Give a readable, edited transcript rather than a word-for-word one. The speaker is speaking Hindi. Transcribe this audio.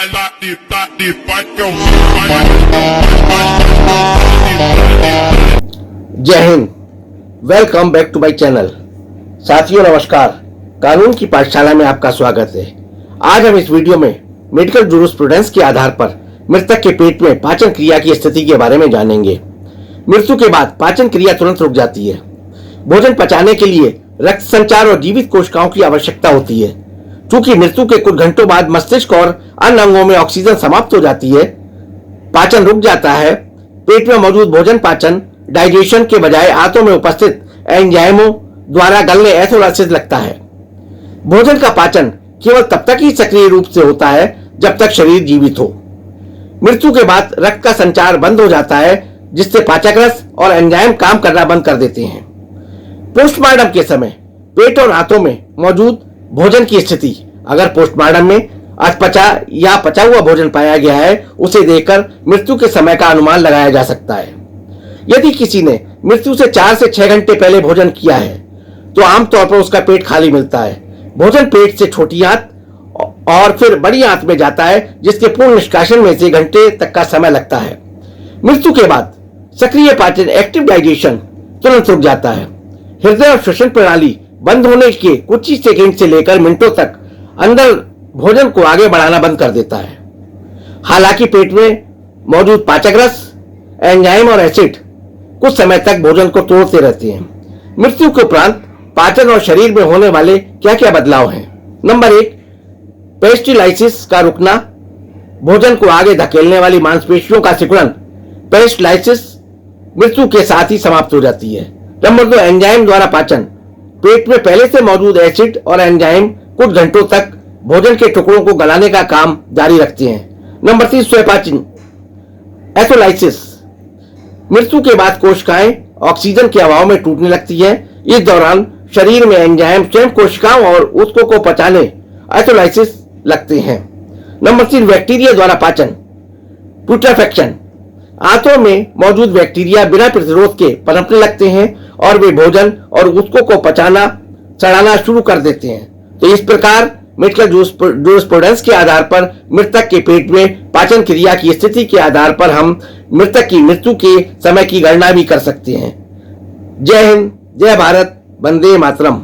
जय Hind, welcome back to my channel. साथियों नमस्कार, कानून की पाठशाला में आपका स्वागत है। आज हम इस वीडियो में मेडिकल जूरिस्प्रूडेंस के आधार पर मृतक के पेट में पाचन क्रिया की स्थिति के बारे में जानेंगे। मृत्यु के बाद पाचन क्रिया तुरंत रुक जाती है। भोजन पचाने के लिए रक्त संचार और जीवित कोशिकाओं की आवश्यकता होती है। चूंकि मृत्यु के कुछ घंटों बाद मस्तिष्क और अन्य अंगों में ऑक्सीजन समाप्त हो जाती है, पाचन रुक जाता है। पेट में मौजूद भोजन पाचन डाइजेशन के बजाय आंतों में उपस्थित एंजाइमों द्वारा गलने एथोलाइसिस लगता है। भोजन का पाचन केवल तब तक ही सक्रिय रूप से होता है जब तक शरीर जीवित हो। मृत्यु के बाद रक्त का संचार बंद हो जाता है, जिससे पाचक रस और एंजाइम काम करना बंद कर देते हैं। पोस्टमार्टम के समय पेट और आंतों में मौजूद भोजन की स्थिति, अगर पोस्टमार्टम में अपचा या पचा हुआ भोजन पाया गया है, उसे देखकर मृत्यु के समय का अनुमान लगाया जा सकता है। यदि किसी ने मृत्यु से 4 से 6 घंटे पहले भोजन किया है, तो आमतौर पर उसका पेट खाली मिलता है। भोजन पेट से छोटी आंत और फिर बड़ी आंत में जाता है, जिसके पूर्ण निष्कासन में से घंटे तक का समय लगता है। मृत्यु के बाद सक्रिय पाचन एक्टिव डाइजेशन तुरंत रुक जाता है। हृदय और श्वसन प्रणाली बंद होने के कुछ ही सेकंड से लेकर मिनटों तक अंदर भोजन को आगे बढ़ाना बंद कर देता है। हालांकि पेट में मौजूद पाचक रस, एंजाइम और एसिड कुछ समय तक भोजन को तोड़ते रहते हैं। मृत्यु के उपरांत पाचन और शरीर में होने वाले क्या क्या बदलाव हैं? नंबर 1, पेरिस्टाल्सिस का रुकना। भोजन को आगे धकेलने वाली मांसपेशियों का सिकुड़न पेरिस्टाल्सिस मृत्यु के साथ ही समाप्त हो जाती है। नंबर 2, एंजाइम द्वारा पाचन। पेट में पहले से मौजूद एसिड और एंजाइम कुछ घंटों तक भोजन के टुकड़ों को गलाने का काम जारी रखते हैं। नंबर 3, स्वपाचन एथोलाइसिस। मृत्यु के बाद कोशिकाएं ऑक्सीजन के अभाव में टूटने लगती है। इस दौरान शरीर में एंजाइम स्वयं कोशिकाओं और ऊतकों को पचाने एथोलाइसिस लगते हैं। नंबर 3, बैक्टीरिया द्वारा पाचन पुट्रेफैक्शन। आंतों में मौजूद बैक्टीरिया बिना प्रतिरोध के पनपने लगते हैं और वे भोजन और ऊतकों को पचाना सड़ाना शुरू कर देते हैं। तो इस प्रकार मेडिकल जूरिस्प्रूडेंस के आधार पर मृतक के पेट में पाचन क्रिया की स्थिति के आधार पर हम मृतक की मृत्यु के समय की गणना भी कर सकते हैं। जय हिंद, जय भारत, वंदे मातरम।